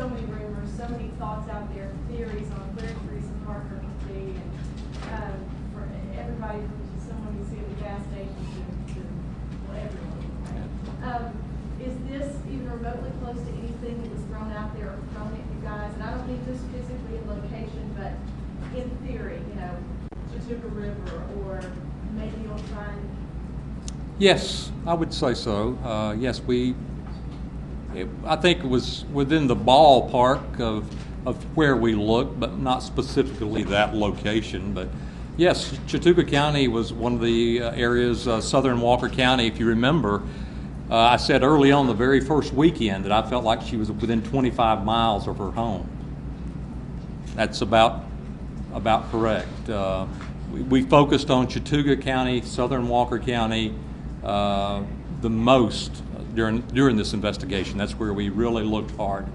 so many rumors, so many thoughts out there, theories on where Theresa Parker could be, and for everybody from someone you see at the gas station to well, everyone. Is this even remotely close to anything that was thrown out there or thrown at you guys? And I don't mean just physically in location, but in theory, Chattooga River, or maybe you'll try and... Yes, I would say so. Yes, I think it was within the ballpark of where we looked, but not specifically that location. But yes, Chattooga County was one of the areas, southern Walker County, if you remember. I said early on the very first weekend that I felt like she was within 25 miles of her home. That's about correct. We focused on Chattooga County, southern Walker County, the most during this investigation. That's where we really looked hard.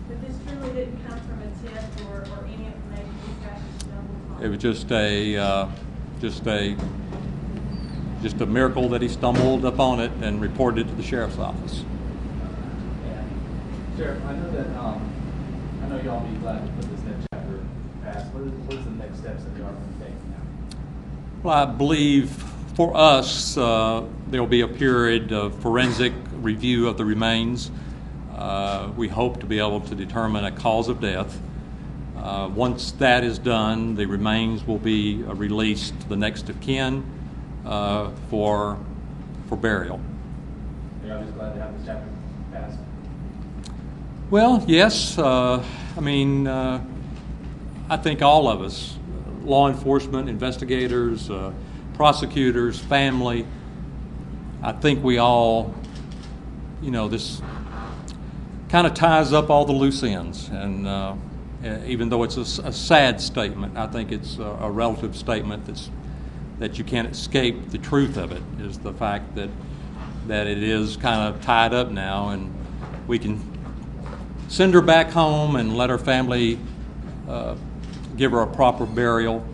But this truly didn't come from a tip or any information these guys stumbled upon? It was just a miracle that he stumbled upon it and reported it to the sheriff's office. Yeah. Sheriff, I know y'all be glad to put this next chapter past. What is the next steps that you are going to take now? Well, I believe for us, there will be a period of forensic review of the remains. We hope to be able to determine a cause of death. Once that is done, the remains will be released to the next of kin for burial. Are y'all just glad to have this chapter passed? Well, yes. I think all of us, law enforcement, investigators, prosecutors, family, I think we all, this kind of ties up all the loose ends. And even though it's a sad statement, I think it's a relative statement that you can't escape the truth of it, is the fact that it is kind of tied up now, and we can send her back home and let her family give her a proper burial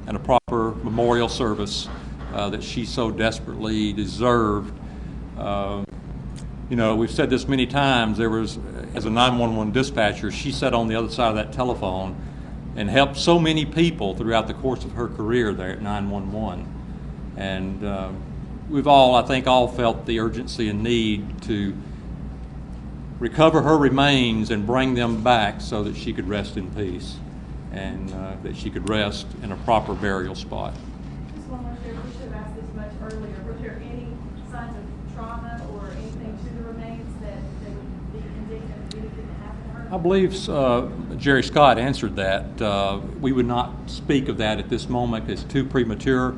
and a proper memorial service that she so desperately deserved. We've said this many times. There was, as a 911 dispatcher, she sat on the other side of that telephone and helped so many people throughout the course of her career there at 911. And we've all, I think, felt the urgency and need to recover her remains and bring them back so that she could rest in peace and that she could rest in a proper burial spot. Just one more, Sheriff. We should have asked this much earlier. Were there any signs of trauma or anything to the remains that would be indicative of anything that happened to her? I believe Jerry Scott answered that. We would not speak of that at this moment. It's too premature.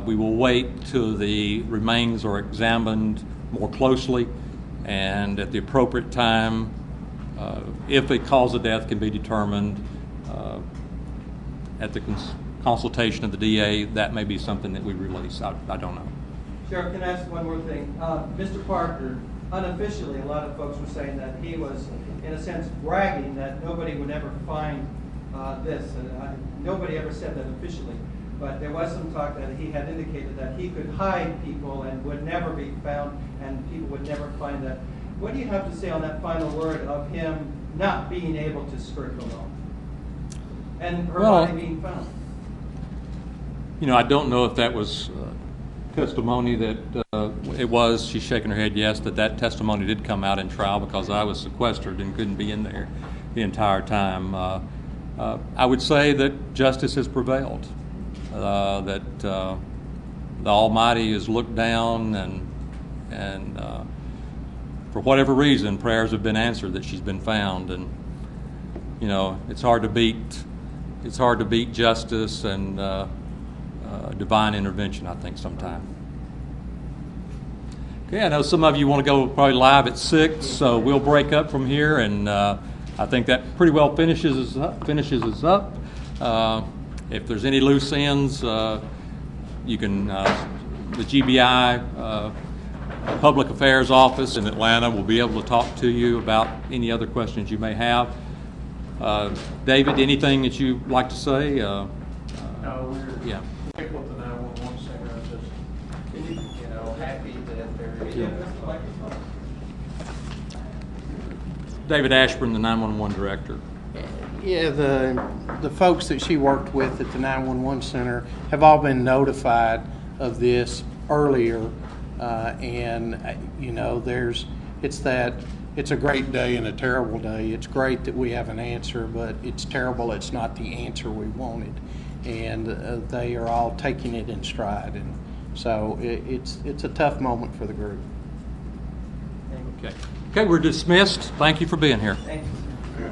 We will wait till the remains are examined more closely, and at the appropriate time, if a cause of death can be determined at the consultation of the DA, that may be something that we release. I don't know. Sheriff, can I ask one more thing? Mr. Parker, unofficially, a lot of folks were saying that he was, in a sense, bragging that nobody would ever find this. And nobody ever said that officially. But there was some talk that he had indicated that he could hide people and would never be found, and people would never find that. What do you have to say on that final word of him not being able to skirt the law and her body being found? I don't know if that was testimony that it was. She's shaking her head yes, that testimony did come out in trial because I was sequestered and couldn't be in there the entire time. I would say that justice has prevailed. That the Almighty has looked down and for whatever reason, prayers have been answered that she's been found. And it's hard to beat justice and divine intervention, I think, sometimes. Okay, I know some of you want to go probably live at 6, so we'll break up from here, and I think that pretty well finishes us up. If there's any loose ends, you can, the GBI Public Affairs Office in Atlanta will be able to talk to you about any other questions you may have. David, anything that you'd like to say? No, we're yeah. people with the 911 center are just, happy that they're Yeah. David Ashburn, the 911 director. Yeah, the folks that she worked with at the 911 center have all been notified of this earlier, and you know, it's a great day and a terrible day. It's great that we have an answer, but it's terrible it's not the answer we wanted, and they are all taking it in stride, and so it's a tough moment for the group. Okay, we're dismissed. Thank you for being here. Thank you.